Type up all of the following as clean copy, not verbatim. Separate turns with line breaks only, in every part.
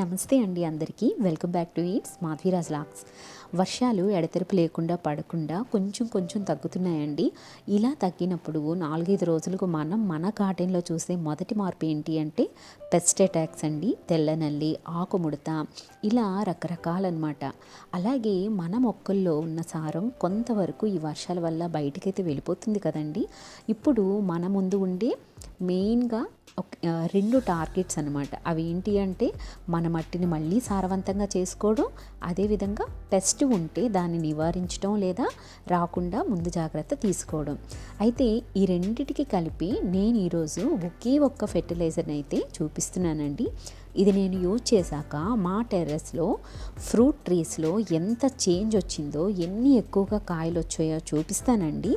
నమస్తే అండి అందరికీ. Welcome back to its Madhaviraj logs. వర్షాలు ఎడతెరపు లేకుండా పడకుండా కొంచెం కొంచెం తగ్గుతున్నాయండి. ఇలా తగ్గినప్పుడు 4-5 రోజులకు మనం మన గార్డెన్లో చూసే మొదటి మార్పు ఏంటి అంటే పెస్ట్ అటాక్స్ అండి. తెల్లనల్లి, ఆకుముడత, ఇలా రకరకాలన్నమాట. అలాగే మన మొక్కల్లో ఉన్న సారం కొంతవరకు ఈ వర్షాల వల్ల బయటకైతే వెళ్ళిపోతుంది కదండి. ఇప్పుడు మన ముందు ఉండే మెయిన్గా రెండు టార్గెట్స్ అనమాట. అవి ఏంటి అంటే మన మట్టిని మళ్ళీ సారవంతంగా చేసుకోవడం, అదేవిధంగా పెస్ట్ ఉంటే దాన్ని నివారించడం లేదా రాకుండా ముందు జాగ్రత్త తీసుకోవడం. అయితే ఈ రెండిటికి కలిపి నేను ఈరోజు ఒకే ఒక్క ఫెర్టిలైజర్ని అయితే చూపిస్తున్నానండి. ఇది నేను యూజ్ చేశాక మా టెర్రస్లో ఫ్రూట్ ట్రీస్లో ఎంత చేంజ్ వచ్చిందో, ఎన్ని ఎక్కువగా కాయలు వచ్చాయో చూపిస్తానండి.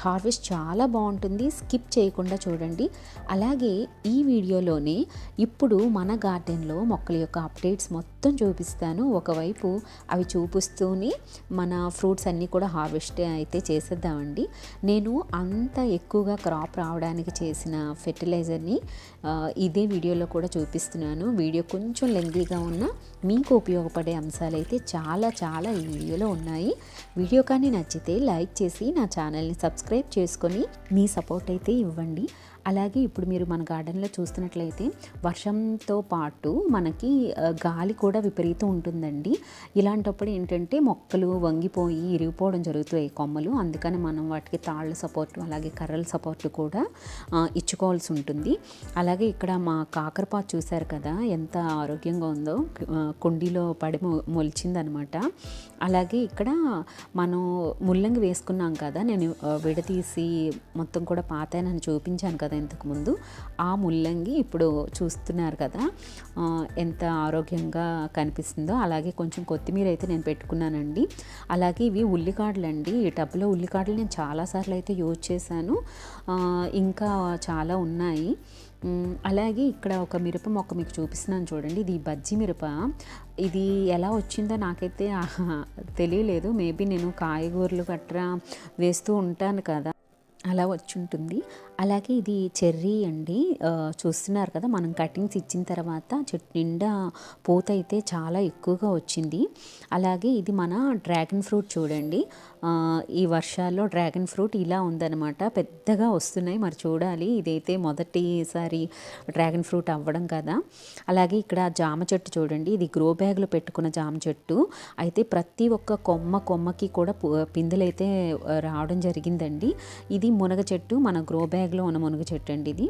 హార్వెస్ట్ చాలా బాగుంటుంది, స్కిప్ చేయకుండా చూడండి. అలాగే ఈ వీడియోలోనే ఇప్పుడు మన గార్డెన్లో మొక్కల యొక్క అప్డేట్స్ మొత్తం చూపిస్తాను. ఒకవైపు అవి చూపిస్తూనే మన ఫ్రూట్స్ అన్నీ కూడా హార్వెస్ట్ అయితే చేసేద్దామండి. నేను అంత ఎక్కువగా క్రాప్ రావడానికి చేసిన ఫెర్టిలైజర్ని ఇదే వీడియోలో కూడా చూపిస్తున్నాను. వీడియో కొంచెం లెందీగా ఉన్నా మీకు ఉపయోగపడే అంశాలు అయితే చాలా ఈ వీడియోలో ఉన్నాయి. వీడియో కానీ నచ్చితే లైక్ చేసి నా ఛానల్ని సబ్స్క్రైబ్ చేసుకొని మీ సపోర్ట్ అయితే ఇవ్వండి. అలాగే ఇప్పుడు మీరు మన గార్డెన్లో చూస్తున్నట్లయితే వర్షంతో పాటు మనకి గాలి కూడా విపరీతం ఉంటుందండి. ఇలాంటప్పుడు ఏంటంటే మొక్కలు వంగిపోయి ఇరిగిపోవడం జరుగుతాయి కొమ్మలు. అందుకని మనం వాటికి తాళ్ళ సపోర్టు అలాగే కర్రల సపోర్టు కూడా ఇచ్చుకోవాల్సి ఉంటుంది. అలాగే ఇక్కడ మా కాకరపాతు చూశారు కదా ఎంత ఆరోగ్యంగా ఉందో, కుండీలో పడి మొలిచిందనమాట. అలాగే ఇక్కడ మనం ముల్లంగి వేసుకున్నాం కదా, నేను విడతీసి మొత్తం కూడా పాతానని చూపించాను కదా ఇంతకుముందు. ఆ ముల్లంగి ఇప్పుడు చూస్తున్నారు కదా ఎంత ఆరోగ్యంగా కనిపిస్తుందో. అలాగే కొంచెం కొత్తిమీర అయితే నేను పెట్టుకున్నానండి. అలాగే ఇవి ఉల్లికాడలు అండి. ఈ టబ్లో ఉల్లికాడలు నేను చాలాసార్లు అయితే యూజ్ చేశాను, ఇంకా చాలా ఉన్నాయి. అలాగే ఇక్కడ ఒక మిరప మొక్క మీకు చూపిస్తున్నాను చూడండి. ఇది బజ్జి మిరప. ఇది ఎలా వచ్చిందో నాకైతే తెలియలేదు. మేబీ నేను కాయగూరలు గట్రా వేస్తూ ఉంటాను కదా, అలా వచ్చి ఉంటుంది. అలాగే ఇది చెర్రీ అండి. చూస్తున్నారు కదా, మనం కటింగ్స్ ఇచ్చిన తర్వాత చెట్టు నిండా పూత అయితే చాలా ఎక్కువగా వచ్చింది. అలాగే ఇది మన డ్రాగన్ ఫ్రూట్ చూడండి. ఈ వర్షాల్లో డ్రాగన్ ఫ్రూట్ ఇలా ఉందన్నమాట, పెద్దగా వస్తున్నాయి. మరి చూడాలి, ఇదైతే మొదటిసారి డ్రాగన్ ఫ్రూట్ అవ్వడం కదా. అలాగే ఇక్కడ జామ చెట్టు చూడండి. ఇది గ్రో బ్యాగ్లో పెట్టుకున్న జామ చెట్టు అయితే ప్రతి ఒక్క కొమ్మకి కూడా పిందెలు అయితే రావడం జరిగిందండి. ఇది మునగ చెట్టు, మన గ్రో బ్యాగ్లో ఉన్న మునగ చెట్టు అండి ఇది.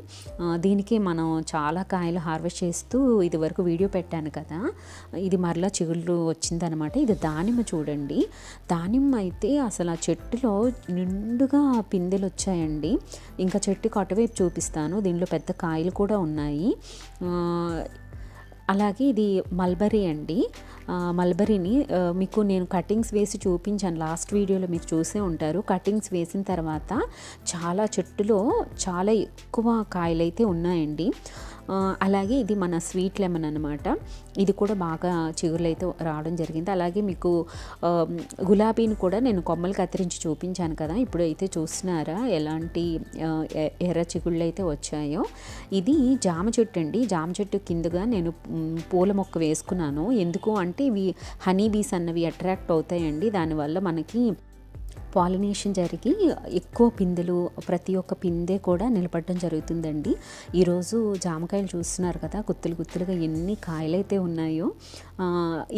దీనికి మనం చాలా కాయలు హార్వెస్ట్ చేస్తూ ఇది వరకు వీడియో పెట్టాను కదా. ఇది మరలా చిగుళ్ళు వచ్చిందనమాట. ఇది దానిమ్మ చూడండి. దానిమ్మ అయితే అసలు ఆ చెట్టులో నిండుగా పిందెలు వచ్చాయండి. ఇంకా చెట్టుకు అటువైపు చూపిస్తాను, దీనిలో పెద్ద కాయలు కూడా ఉన్నాయి. అలాగే ఇది మల్బరీ అండి. మల్బరీని మీకు నేను కటింగ్స్ వేసి చూపించాను లాస్ట్ వీడియోలో, మీరు చూసే ఉంటారు. కటింగ్స్ వేసిన తర్వాత చాలా చెట్టులో చాలా ఎక్కువ కాయలైతే ఉన్నాయండి. అలాగే ఇది మన స్వీట్ లెమన్ అనమాట. ఇది కూడా బాగా చిగురులు అయితే రావడం జరిగింది. అలాగే మీకు గులాబీని కూడా నేను కొమ్మలు కత్తిరించి చూపించాను కదా, ఇప్పుడు అయితే చూస్తున్నారా ఎలాంటి ఎర్ర చిగుళ్ళు అయితే వచ్చాయో. ఇది జామ చెట్టు అండి. జామ చెట్టు కిందగా నేను పూల మొక్క వేసుకున్నాను. ఎందుకు అంటే ఇవి హనీ బీస్ అన్నవి అట్రాక్ట్ అవుతాయండి. దానివల్ల మనకి పాలినేషన్ జరిగి ఎక్కువ పిందెలు, ప్రతి ఒక్క పిందె కూడా నిలబడడం జరుగుతుందండి. ఈరోజు జామకాయలు చూస్తున్నారు కదా, గుత్తులుగా ఎన్ని కాయలైతే ఉన్నాయో.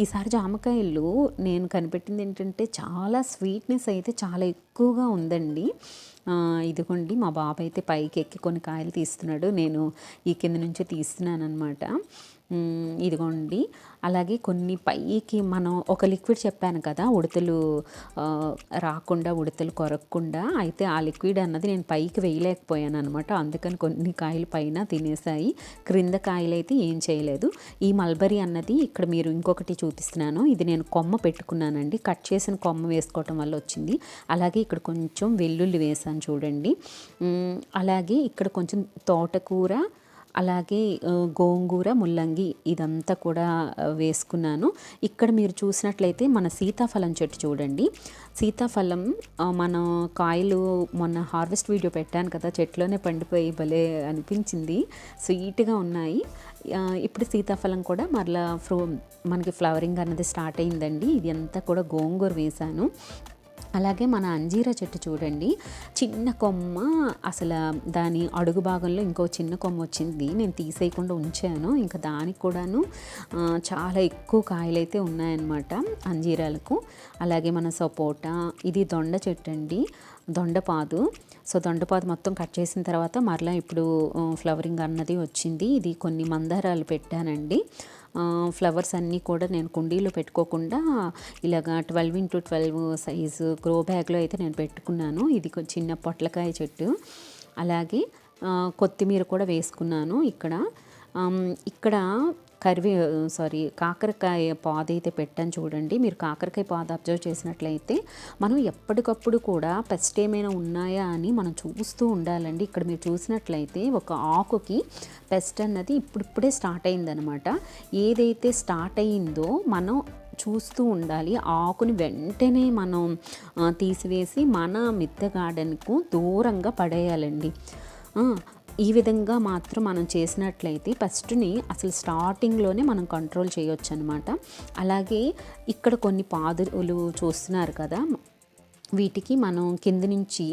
ఈసారి జామకాయలు నేను కనిపెట్టింది ఏంటంటే చాలా స్వీట్నెస్ అయితే చాలా ఎక్కువగా ఉందండి. ఇదిగోండి మా బాబు అయితే పైకి ఎక్కి కొన్ని కాయలు తీస్తున్నాడు, నేను ఈ కింద నుంచి తీస్తున్నాను అనమాట. ఇదిగోండి. అలాగే కొన్ని పైకి మనం ఒక లిక్విడ్ చెప్పాను కదా, ఉడతలు రాకుండా, ఉడతలు కొరక్కుండా. అయితే ఆ లిక్విడ్ అన్నది నేను పైకి వేయలేకపోయాను అనమాట. అందుకని కొన్ని కాయలు పైన తినేసాయి, క్రింద కాయలు అయితే ఏం చేయలేదు. ఈ మల్బరీ అన్నది ఇక్కడ మీరు ఇంకొకటి చూపిస్తున్నాను. ఇది నేను కొమ్మ పెట్టుకున్నానండి, కట్ చేసిన కొమ్మ వేసుకోవటం వల్ల వచ్చింది. అలాగే ఇక్కడ కొంచెం వెల్లుల్లి వేసాను చూడండి. అలాగే ఇక్కడ కొంచెం తోటకూర, అలాగే గోంగూర, ముల్లంగి ఇదంతా కూడా వేసుకున్నాను. ఇక్కడ మీరు చూసినట్లయితే మన సీతాఫలం చెట్టు చూడండి. సీతాఫలం మనం కాయలు మొన్న హార్వెస్ట్ వీడియో పెట్టాను కదా, చెట్లోనే పండిపోయి భలే అనిపించింది, స్వీట్గా ఉన్నాయి. ఇప్పుడు సీతాఫలం కూడా మరలా మనకి ఫ్లవరింగ్ అన్నది స్టార్ట్ అయిందండి. ఇది అంతా కూడా గోంగూర వేశాను. అలాగే మన అంజీరా చెట్టు చూడండి, చిన్న కొమ్మ, అసలు దాని అడుగు భాగంలో ఇంకో చిన్న కొమ్మ వచ్చింది, నేను తీసేయకుండా ఉంచాను. ఇంకా దానికి కూడాను చాలా ఎక్కువ కాయలైతే ఉన్నాయన్నమాట అంజీరాలకు. అలాగే మన సపోటా, ఇది దొండ చెట్టు అండి, దొండపాదు. సో దొండపాదు మొత్తం కట్ చేసిన తర్వాత మరలా ఇప్పుడు ఫ్లవరింగ్ అన్నది వచ్చింది. ఇది కొన్ని మందారాలు పెట్టానండి. ఫ్లవర్స్ అన్నీ కూడా నేను కుండీలో పెట్టుకోకుండా ఇలాగా 12x12 సైజు గ్రో బ్యాగ్లో అయితే నేను పెట్టుకున్నాను. ఇది చిన్న పొట్లకాయ చెట్టు. అలాగే కొత్తిమీర కూడా వేసుకున్నాను. ఇక్కడ కాకరకాయ పాదు అయితే పెట్టాను చూడండి. మీరు కాకరకాయ పాదు అబ్జర్వ్ చేసినట్లయితే మనం ఎప్పటికప్పుడు కూడా పెస్ట్ ఏమైనా ఉన్నాయా అని మనం చూస్తూ ఉండాలండి. ఇక్కడ మీరు చూసినట్లయితే ఒక ఆకుకి పెస్ట్ అన్నది ఇప్పుడిప్పుడే స్టార్ట్ అయిందనమాట. ఏదైతే స్టార్ట్ అయ్యిందో మనం చూస్తూ ఉండాలి. ఆకుని వెంటనే మనం తీసివేసి మన మిద్దె గార్డెన్కు దూరంగా పడేయాలండి. ఈ విధంగా మాత్రం మనం చేసినట్లయితే ఫస్ట్ని అసలు స్టార్టింగ్లోనే మనం కంట్రోల్ చేయొచ్చు అనమాట. అలాగే ఇక్కడ కొన్ని పాదులు చూస్తున్నారు కదా, వీటికి మనం కింద నుంచి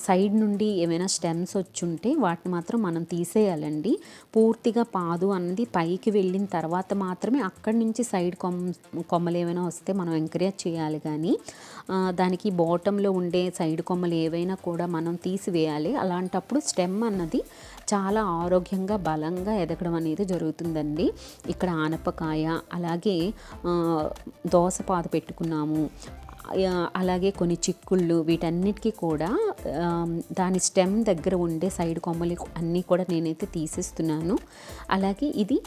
సైడ్ నుండి ఏమైనా స్టెమ్స్ వచ్చుంటే వాటిని మాత్రం మనం తీసేయాలండి. పూర్తిగా పాదు అన్నది పైకి వెళ్ళిన తర్వాత మాత్రమే అక్కడి నుంచి సైడ్ కొమ్మలు ఏమైనా వస్తే మనం ఎంకరేజ్ చేయాలి. కానీ దానికి బాటంలో ఉండే సైడ్ కొమ్మలు ఏవైనా కూడా మనం తీసివేయాలి. అలాంటప్పుడు స్టెమ్ అన్నది చాలా ఆరోగ్యంగా బలంగా ఎదగడం అనేది జరుగుతుందండి. ఇక్కడ ఆనపకాయ, అలాగే దోసపాదు పెట్టుకున్నాము. అలాగే కొన్ని చిక్కుళ్ళు, వీటన్నిటికీ కూడా దాని స్టెమ్ దగ్గర ఉండే సైడ్ కొమ్మలు అన్నీ కూడా నేనైతే తీసేస్తున్నాను. అలాగే ఇది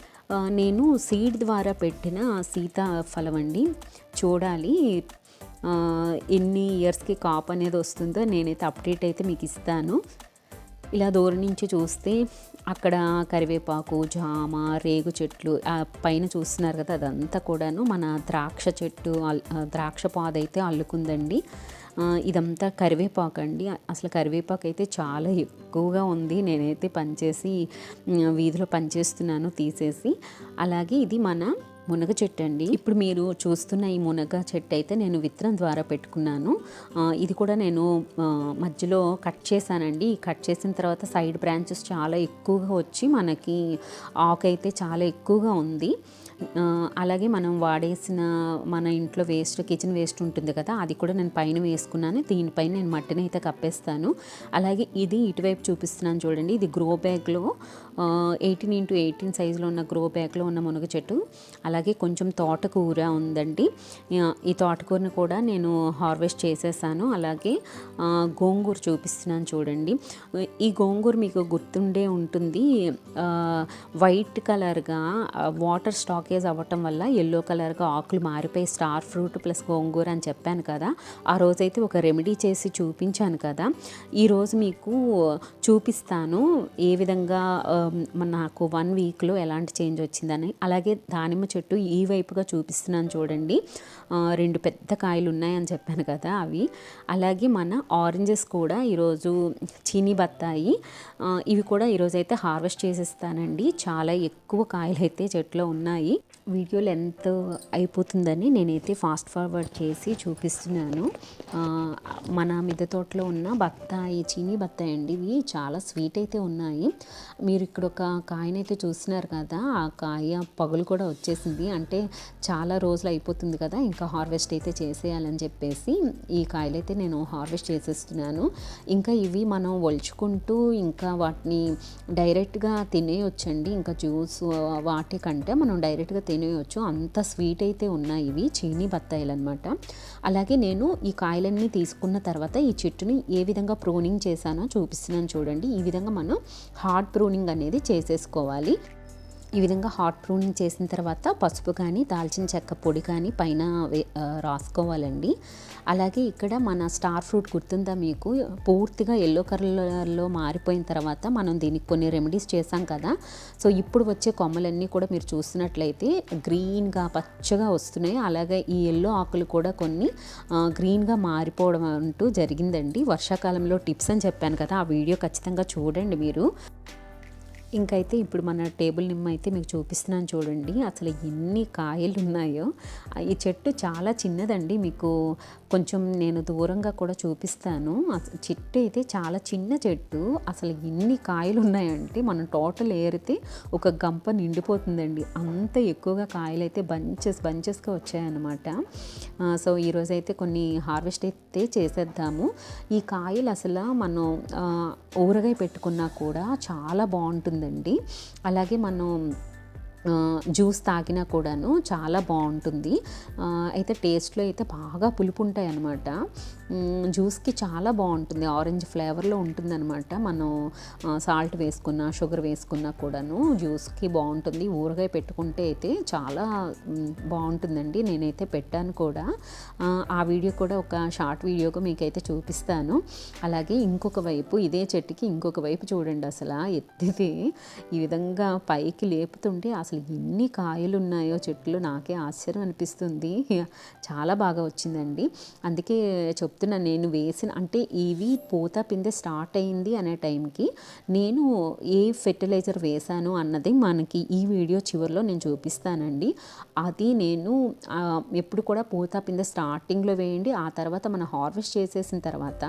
నేను సీడ్ ద్వారా పెట్టిన సీతాఫలం అండి. చూడాలి ఎన్ని ఇయర్స్కి కాపు అనేది వస్తుందో నేనైతే అప్డేట్ అయితే మీకు ఇస్తాను. ఇలా దూరం నుంచి చూస్తే అక్కడ కరివేపాకు, జామ, రేగు చెట్లు పైన చూస్తున్నారు కదా, అదంతా కూడాను మన ద్రాక్ష చెట్టు, ద్రాక్ష పాదు అయితే అల్లుకుందండి. ఇదంతా కరివేపాకు అండి. అసలు కరివేపాకు అయితే చాలా ఎక్కువగా ఉంది. నేనైతే వీధిలో పనిచేస్తున్నాను తీసేసి. అలాగే ఇది మన మునగ చెట్టు అండి. ఇప్పుడు మీరు చూస్తున్న ఈ మునగ చెట్టు అయితే నేను విత్తనం ద్వారా పెట్టుకున్నాను. ఇది కూడా నేను మధ్యలో కట్ చేశానండి. కట్ చేసిన తర్వాత సైడ్ బ్రాంచెస్ చాలా ఎక్కువగా వచ్చి మనకి ఆకు అయితే చాలా ఎక్కువగా ఉంది. అలాగే మనం వాడేసిన మన ఇంట్లో కిచెన్ వేస్ట్ ఉంటుంది కదా, అది కూడా నేను పైన వేసుకున్నాను. దీనిపైన నేను మట్టిని అయితే కప్పేస్తాను. అలాగే ఇది ఇటువైపు చూపిస్తున్నాను చూడండి. ఇది గ్రో బ్యాగ్లో 18x18 సైజులో ఉన్న గ్రో బ్యాగ్లో ఉన్న మునగ చెట్టు. అలాగే కొంచెం తోటకూర ఉందండి. ఈ తోటకూరని కూడా నేను హార్వెస్ట్ చేసేసాను. అలాగే గోంగూర చూపిస్తున్నాను చూడండి. ఈ గోంగూర మీకు గుర్తుండే ఉంటుంది, వైట్ కలర్గా వాటర్ స్టాకేజ్ అవ్వటం వల్ల ఎల్లో కలర్గా ఆకులు మారిపోయి స్టార్ ఫ్రూట్ ప్లస్ గోంగూర అని చెప్పాను కదా. ఆ రోజైతే ఒక రెమెడీ చేసి చూపించాను కదా. ఈరోజు మీకు చూపిస్తాను ఏ విధంగా నాకు 1 వీక్లో ఎలాంటి చేంజ్ వచ్చిందని. అలాగే దానిమ్మ చెట్టు ఈ వైపుగా చూపిస్తున్నాను చూడండి. 2 పెద్ద కాయలు ఉన్నాయని చెప్పాను కదా, అవి. అలాగే మన ఆరెంజెస్ కూడా ఈరోజు చీనీ బత్తాయి, ఇవి కూడా ఈరోజు అయితే హార్వెస్ట్ చేసేస్తానండి. చాలా ఎక్కువ కాయలు అయితే చెట్లో ఉన్నాయి. వీడియో లెంత్ అయిపోతుందని నేనైతే ఫాస్ట్ ఫార్వర్డ్ చేసి చూపిస్తున్నాను. మన మిద్దె తోటలో ఉన్న బత్తాయి, చీనీ బత్తాయి అండి. ఇవి చాలా స్వీట్ అయితే ఉన్నాయి. మీరు ఇక్కడ ఒక కాయనైతే చూస్తున్నారు కదా, ఆ కాయ పగులు కూడా వచ్చేసింది. అంటే చాలా రోజులు అయిపోతుంది కదా, ఇంకా హార్వెస్ట్ అయితే చేసేయాలని చెప్పేసి ఈ కాయలు అయితే నేను హార్వెస్ట్ చేసేస్తున్నాను. ఇంకా ఇవి మనం ఒలుచుకుంటూ ఇంకా వాటిని డైరెక్ట్గా తినేయొచ్చండి. ఇంకా జ్యూస్ వాటికంటే మనం డైరెక్ట్గా తినేయొచ్చు, అంత స్వీట్ అయితే ఉన్నాయి ఇవి చీనీ బత్తాయిలు అనమాట. అలాగే నేను ఈ కాయలన్నీ తీసుకున్న తర్వాత ఈ చెట్టుని ఏ విధంగా ప్రూనింగ్ చేశానో చూపిస్తున్నాను చూడండి. ఈ విధంగా మనం హార్డ్ ప్రూనింగ్ అనేది చేసేసుకోవాలి. ఈ విధంగా హాట్ ప్రూనింగ్ చేసిన తర్వాత పసుపు కానీ దాల్చిన చెక్క పొడి కానీ పైన రాసుకోవాలండి. అలాగే ఇక్కడ మన స్టార్ ఫ్రూట్ గుర్తుందా మీకు, పూర్తిగా ఎల్లో కలర్లో మారిపోయిన తర్వాత మనం దీనికి కొన్ని రెమెడీస్ చేసాం కదా. సో ఇప్పుడు వచ్చే కొమ్మలన్నీ కూడా మీరు చూస్తున్నట్లయితే గ్రీన్గా పచ్చగా వస్తున్నాయి. అలాగే ఈ ఎల్లో ఆకులు కూడా కొన్ని గ్రీన్గా మారిపోవడం అంటూ జరిగిందండి. వర్షాకాలంలో టిప్స్ అని చెప్పాను కదా, ఆ వీడియో ఖచ్చితంగా చూడండి మీరు. ఇంకైతే ఇప్పుడు మన టేబుల్ నిమ్మ అయితే మీకు చూపిస్తున్నాను చూడండి, అసలు ఎన్ని కాయలు ఉన్నాయో. ఈ చెట్టు చాలా చిన్నదండి, మీకు కొంచెం నేను దూరంగా కూడా చూపిస్తాను. చెట్టు అయితే చాలా చిన్న చెట్టు, అసలు ఎన్ని కాయలు ఉన్నాయంటే మనం టోటల్ ఏరితే ఒక గంప నిండిపోతుందండి, అంత ఎక్కువగా కాయలు అయితే బంచెస్గా వచ్చాయన్నమాట. సో ఈరోజు అయితే కొన్ని హార్వెస్ట్ అయితే చేసేద్దాము. ఈ కాయలు అసలు మనం ఊరగాయ పెట్టుకున్నా కూడా చాలా బాగుంటుందండి. అలాగే మనం జ్యూస్ తాగినా కూడాను చాలా బాగుంటుంది. అయితే టేస్ట్లో అయితే బాగా పులుపు ఉంటాయి అన్నమాట. జ్యూస్కి చాలా బాగుంటుంది, ఆరెంజ్ ఫ్లేవర్లో ఉంటుంది అనమాట. మనం సాల్ట్ వేసుకున్నా షుగర్ వేసుకున్నా కూడాను జ్యూస్కి బాగుంటుంది. ఊరగాయ పెట్టుకుంటే అయితే చాలా బాగుంటుందండి. నేనైతే పెట్టాను కూడా, ఆ వీడియో కూడా ఒక షార్ట్ వీడియోగా మీకైతే చూపిస్తాను. అలాగే ఇంకొక వైపు ఇదే చెట్టుకి ఇంకొక వైపు చూడండి, అసలు ఎత్తితే ఈ విధంగా పైకి లేపుతుంటే అసలు ఎన్ని కాయలు ఉన్నాయో చెట్లు, నాకే ఆశ్చర్యం అనిపిస్తుంది. చాలా బాగా వచ్చిందండి. అందుకే చెప్తున్నా, నేను వేసిన అంటే ఇవి పూత పిందె స్టార్ట్ అయింది అనే టైంకి నేను ఏ ఫెర్టిలైజర్ వేశాను అన్నది మనకి ఈ వీడియో చివరిలో నేను చూపిస్తానండి. అది నేను ఎప్పుడు కూడా పూత పిందె స్టార్టింగ్లో వేయండి, ఆ తర్వాత మనం హార్వెస్ట్ చేసేసిన తర్వాత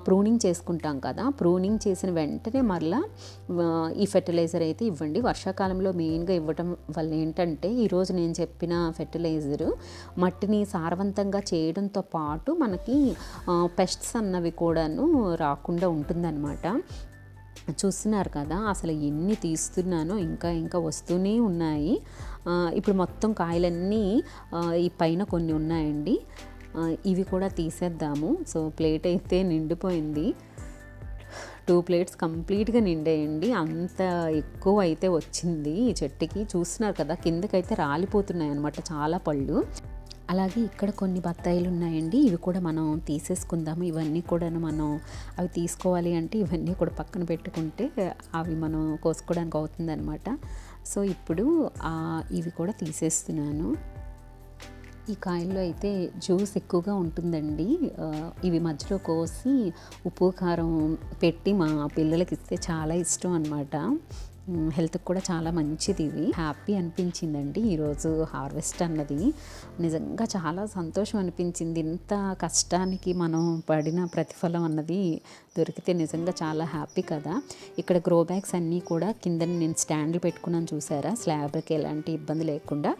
ప్రూనింగ్ చేసుకుంటాం కదా, ప్రూనింగ్ చేసిన వెంటనే మళ్ళీ ఈ ఫెర్టిలైజర్ అయితే ఇవ్వండి. వర్షాకాలంలో మెయిన్గా ఇవ్వటం వల్ల ఏంటంటే, ఈరోజు నేను చెప్పిన ఫెర్టిలైజరు మట్టిని సారవంతంగా చేయడంతో పాటు మనకి పెస్ట్స్ అన్నవి కూడాను రాకుండా ఉంటుందన్నమాట. చూస్తున్నారు కదా, అసలు ఎన్ని తీస్తున్నానో ఇంకా వస్తూనే ఉన్నాయి. ఇప్పుడు మొత్తం కాయలన్నీ ఈ పైన కొన్ని ఉన్నాయండి, ఇవి కూడా తీసేద్దాము. సో ప్లేట్ అయితే నిండిపోయింది, 2 ప్లేట్స్ కంప్లీట్గా నిండేయండి, అంత ఎక్కువ అయితే వచ్చింది ఈ చెట్టుకి. చూస్తున్నారు కదా, కిందకైతే రాలిపోతున్నాయి అన్నమాట చాలా పళ్ళు. అలాగే ఇక్కడ కొన్ని బత్తాయిలు ఉన్నాయండి, ఇవి కూడా మనం తీసేసుకుందాము. ఇవన్నీ కూడా మనం అవి తీసుకోవాలి అంటే ఇవన్నీ కూడా పక్కన పెట్టుకుంటే అవి మనం కోసుకోవడానికి అవుతుంది అనమాట. సో ఇప్పుడు ఇవి కూడా తీసేస్తున్నాను. ఈ కాయల్లో అయితే జ్యూస్ ఎక్కువగా ఉంటుందండి. ఇవి మధ్యలో కోసి ఉప్పు కారం పెట్టి మా పిల్లలకి ఇస్తే చాలా ఇష్టం అన్నమాట. హెల్త్కి కూడా చాలా మంచిది. ఇవి హ్యాపీ అనిపించిందండి ఈరోజు హార్వెస్ట్ అన్నది. నిజంగా చాలా సంతోషం అనిపించింది. ఇంత కష్టానికి మనం పడిన ప్రతిఫలం అన్నది దొరికితే నిజంగా చాలా హ్యాపీ కదా. ఇక్కడ గ్రో బ్యాగ్స్ అన్నీ కూడా కింద నేను స్టాండ్లు పెట్టుకున్నాను చూసారా, స్లాబ్కి ఎలాంటి ఇబ్బంది లేకుండా.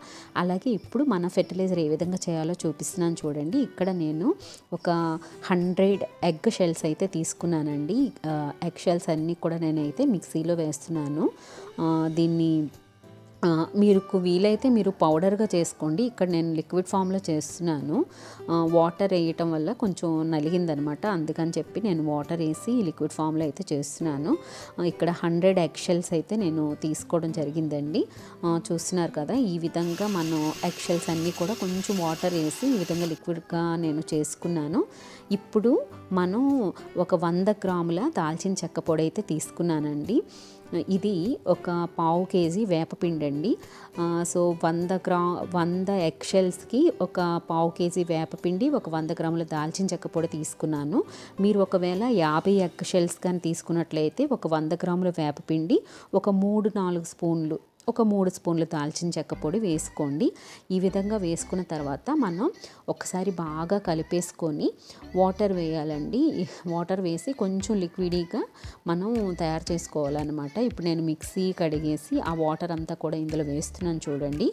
అలాగే ఇప్పుడు మన ఫెర్టిలైజర్ ఏ విధంగా చేయాలో చూపిస్తున్నాను చూడండి. ఇక్కడ నేను ఒక 100 ఎగ్ షెల్స్ అయితే తీసుకున్నానండి. ఎగ్ షెల్స్ అన్నీ కూడా నేనైతే మిక్సీలో వేస్తున్నాను. దీన్ని మీరు వీలైతే మీరు పౌడర్గా చేసుకోండి. ఇక్కడ నేను లిక్విడ్ ఫామ్లో చేస్తున్నాను. వాటర్ వేయటం వల్ల కొంచెం నలిగిందనమాట, అందుకని చెప్పి నేను వాటర్ వేసి లిక్విడ్ ఫామ్లో అయితే చేస్తున్నాను. ఇక్కడ 100 ఎగ్ షెల్స్ అయితే నేను తీసుకోవడం జరిగిందండి. చూస్తున్నారు కదా, ఈ విధంగా మనం ఎగ్ షెల్స్ అన్నీ కూడా కొంచెం వాటర్ వేసి ఈ విధంగా లిక్విడ్గా నేను చేసుకున్నాను. ఇప్పుడు మనం ఒక 100 గ్రాముల దాల్చిన చెక్క పొడి అయితే తీసుకున్నానండి. ఇది ఒక 1/2 కేజీ వేపపిండి అండి. సో 100 ఎగ్ షెల్స్కి ఒక 1/2 కేజీ వేపపిండి, ఒక 100 గ్రాముల దాల్చిన చెక్క పొడి తీసుకున్నాను. మీరు ఒకవేళ 50 ఎగ్ షెల్స్ కానీ తీసుకున్నట్లయితే ఒక 100 గ్రాముల వేపపిండి, ఒక 3-4 స్పూన్లు, ఒక 3 స్పూన్లు దాల్చిన చెక్క పొడి వేసుకోండి. ఈ విధంగా వేసుకున్న తర్వాత మనం ఒకసారి బాగా కలిపేసుకొని వాటర్ వేయాలండి. వాటర్ వేసి కొంచెం లిక్విడీగా మనం తయారు చేసుకోవాలన్నమాట. ఇప్పుడు నేను మిక్సీ కడిగేసి ఆ వాటర్ అంతా కూడా ఇందులో వేస్తున్నాను చూడండి.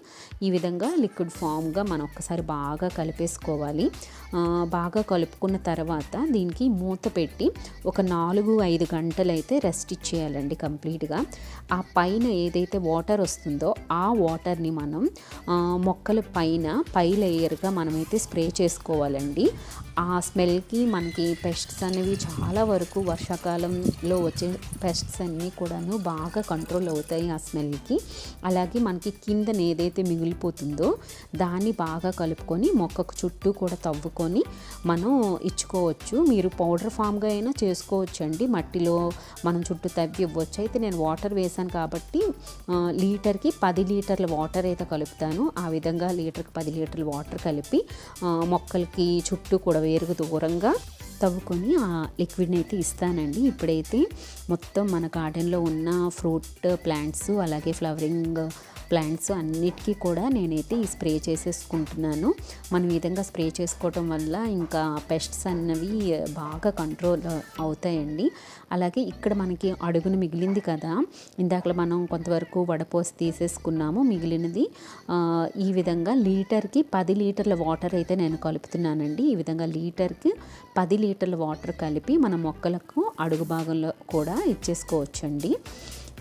ఈ విధంగా లిక్విడ్ ఫామ్గా మనం ఒక్కసారి బాగా కలిపేసుకోవాలి. బాగా కలుపుకున్న తర్వాత దీనికి మూత పెట్టి ఒక 4-5 గంటలు అయితే రెస్ట్ ఇచ్చేయాలండి కంప్లీట్గా. ఆ పైన ఏదైతే వాటర్ వస్తుందో ఆ వాటర్ని మనం మొక్కల పై లేయర్గా మనమైతే స్ప్రే చేసుకోవాలండి. ఆ స్మెల్కి మనకి పెస్ట్స్ అనేవి చాలా వరకు వర్షాకాలంలో వచ్చే పెస్ట్స్ అన్నీ కూడాను బాగా కంట్రోల్ అవుతాయి ఆ స్మెల్కి. అలాగే మనకి కిందన ఏదైతే మిగిలిపోతుందో దాన్ని బాగా కలుపుకొని మొక్కకు చుట్టూ కూడా తవ్వుకొని మనం ఇచ్చుకోవచ్చు. మీరు పౌడర్ ఫామ్గా అయినా చేసుకోవచ్చు అండి, మట్టిలో మనం చుట్టూ తవ్వి ఇవ్వచ్చు. అయితే నేను వాటర్ వేసాను కాబట్టి లీటర్కి 10 లీటర్ల వాటర్ అయితే కలుపుతాను. ఆ విధంగా లీటర్కి 10 లీటర్ల వాటర్ కలిపి మొక్కలకి చుట్టూ కూడా వేరుగా దూరంగా తవ్వుకొని ఆ లిక్విడ్ని అయితే ఇస్తానండి. ఇప్పుడైతే మొత్తం మన గార్డెన్లో ఉన్న ఫ్రూట్ ప్లాంట్స్ అలాగే ఫ్లవరింగ్ ప్లాంట్స్ అన్నిటికీ కూడా నేనైతే ఈ స్ప్రే చేసేసుకుంటున్నాను. మనం ఈ విధంగా స్ప్రే చేసుకోవటం వల్ల ఇంకా పెస్ట్స్ అన్నవి బాగా కంట్రోల్ అవుతాయండి. అలాగే ఇక్కడ మనకి అడుగున మిగిలింది కదా, ఇందాక మనం కొంతవరకు వడపోసి తీసేసుకున్నాము, మిగిలినది ఈ విధంగా లీటర్కి 10 లీటర్ల వాటర్ అయితే నేను కలుపుతున్నానండి. ఈ విధంగా లీటర్కి 10 లీటర్ల వాటర్ కలిపి మన మొక్కలకు అడుగు భాగంలో కూడా ఇచ్చేసుకోవచ్చండి.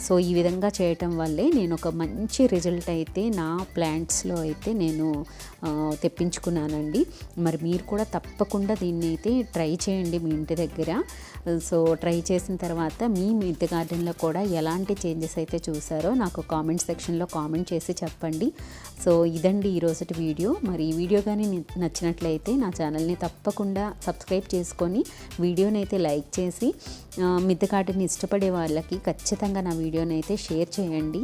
సో ఈ విధంగా చేయటం వల్లే నేను ఒక మంచి రిజల్ట్ అయితే నా ప్లాంట్స్లో అయితే నేను తెప్పించుకున్నానండి. మరి మీరు కూడా తప్పకుండా దీన్ని అయితే ట్రై చేయండి మీ ఇంటి దగ్గర. సో ట్రై చేసిన తర్వాత మీ మిద్దె గార్డెన్లో కూడా ఎలాంటి చేంజెస్ అయితే చూసారో నాకు కామెంట్ సెక్షన్లో కామెంట్ చేసి చెప్పండి. సో ఇదండి ఈరోజుటి వీడియో. మరి ఈ వీడియో కానీ నచ్చినట్లయితే నా ఛానల్ని తప్పకుండా సబ్స్క్రైబ్ చేసుకొని వీడియోని అయితే లైక్ చేసి మిద్దె గార్డెన్ని ఇష్టపడే వాళ్ళకి ఖచ్చితంగా నా వీడియోని అయితే షేర్ చేయండి.